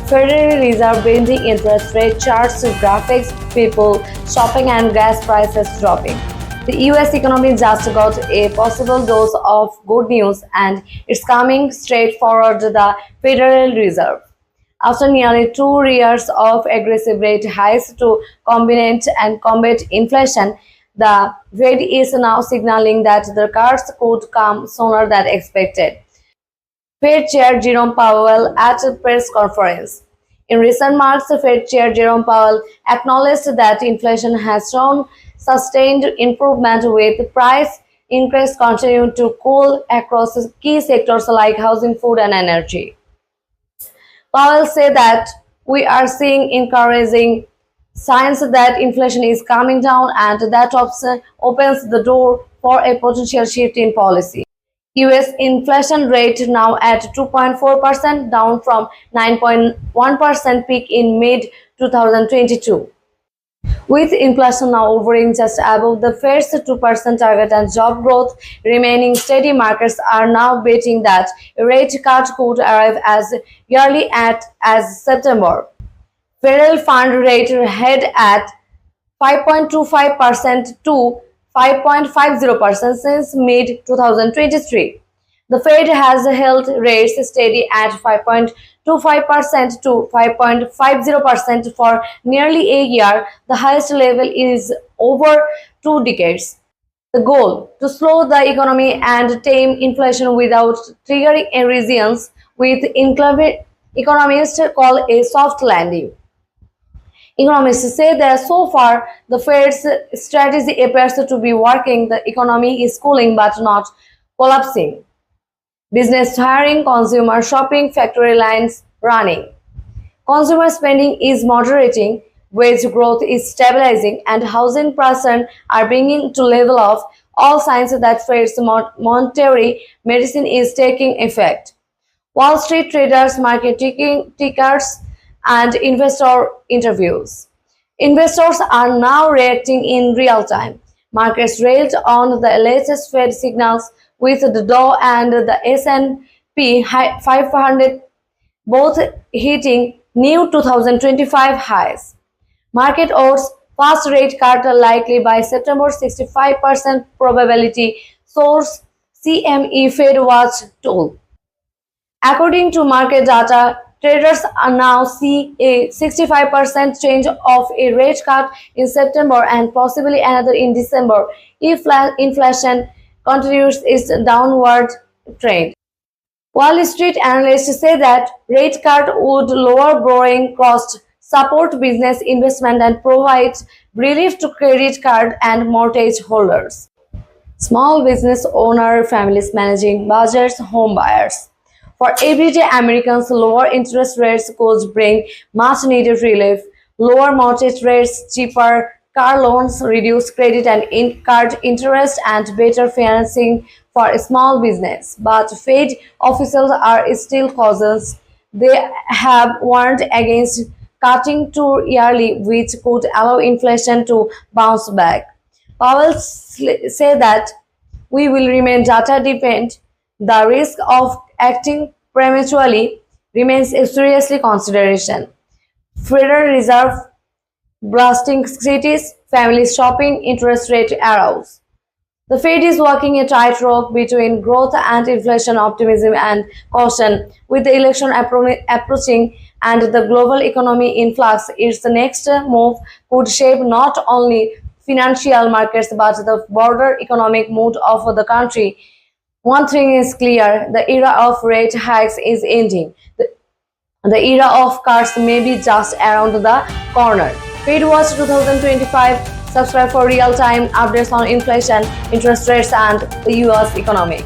Federal Reserve bending interest rate charts, graphics, people shopping and gas prices dropping. The US economy just got a possible dose of good news and it's coming straight forward the Federal Reserve. After nearly 2 years of aggressive rate hikes to combat inflation, the Fed is now signaling that the cuts could come sooner than expected. Fed Chair Jerome Powell at a press conference. In recent months, Fed Chair Jerome Powell acknowledged that inflation has shown sustained improvement with price increase continuing to cool across key sectors like housing, food, and energy. Powell said that we are seeing encouraging signs that inflation is coming down and that opens the door for a potential shift in policy. US inflation rate now at 2.4%, down from 9.1% peak in mid 2022. With inflation now hovering just above the Fed's 2% target and job growth remaining steady, markets are now betting that a rate cut could arrive as early as September. Federal fund rate head at 5.25% to 5.50% since mid 2023. The Fed has held rates steady at 5.25% to 5.50% for nearly a year, the highest level is over 2 decades. The goal: to slow the economy and tame inflation without triggering a recession, with economists call a soft landing. Economists say that so far the Fed's strategy appears to be working. The economy is cooling but not collapsing. Business hiring, consumer shopping, factory lines running. Consumer spending is moderating, wage growth is stabilizing, and housing prices are bringing to level off, all signs that Fed's monetary medicine is taking effect. Wall Street traders, market tickers, and investor interviews. Investors are now reacting in real time. Markets railed on the latest Fed signals, with the Dow and the S&P 500 both hitting new 2025 highs. Market odds fast rate cut likely by September, 65% probability, source CME Fed Watch tool. According to market data, traders now see a 65% chance of a rate cut in September and possibly another in December if inflation continues its downward trend. Wall Street analysts say that rate cut would lower borrowing costs, support business investment, and provide relief to credit card and mortgage holders. Small business owner families managing budgets, home buyers. For everyday Americans, lower interest rates could bring much needed relief. Lower mortgage rates, cheaper car loans, reduced credit and card interest, and better financing for small business. But Fed officials are still cautious. They have warned against cutting too early, which could allow inflation to bounce back. Powell said that we will remain data dependent. The risk of acting prematurely remains a serious consideration. Federal Reserve blasting cities, family shopping, interest rate arrows. The Fed is walking a tightrope between growth and inflation, optimism and caution. With the election approaching and the global economy in flux, its next move could shape not only financial markets but the broader economic mood of the country. One thing is clear: the era of rate hikes is ending. The era of cuts may be just around the corner. Fed Watch 2025. Subscribe for real-time updates on inflation, interest rates, and the US economy.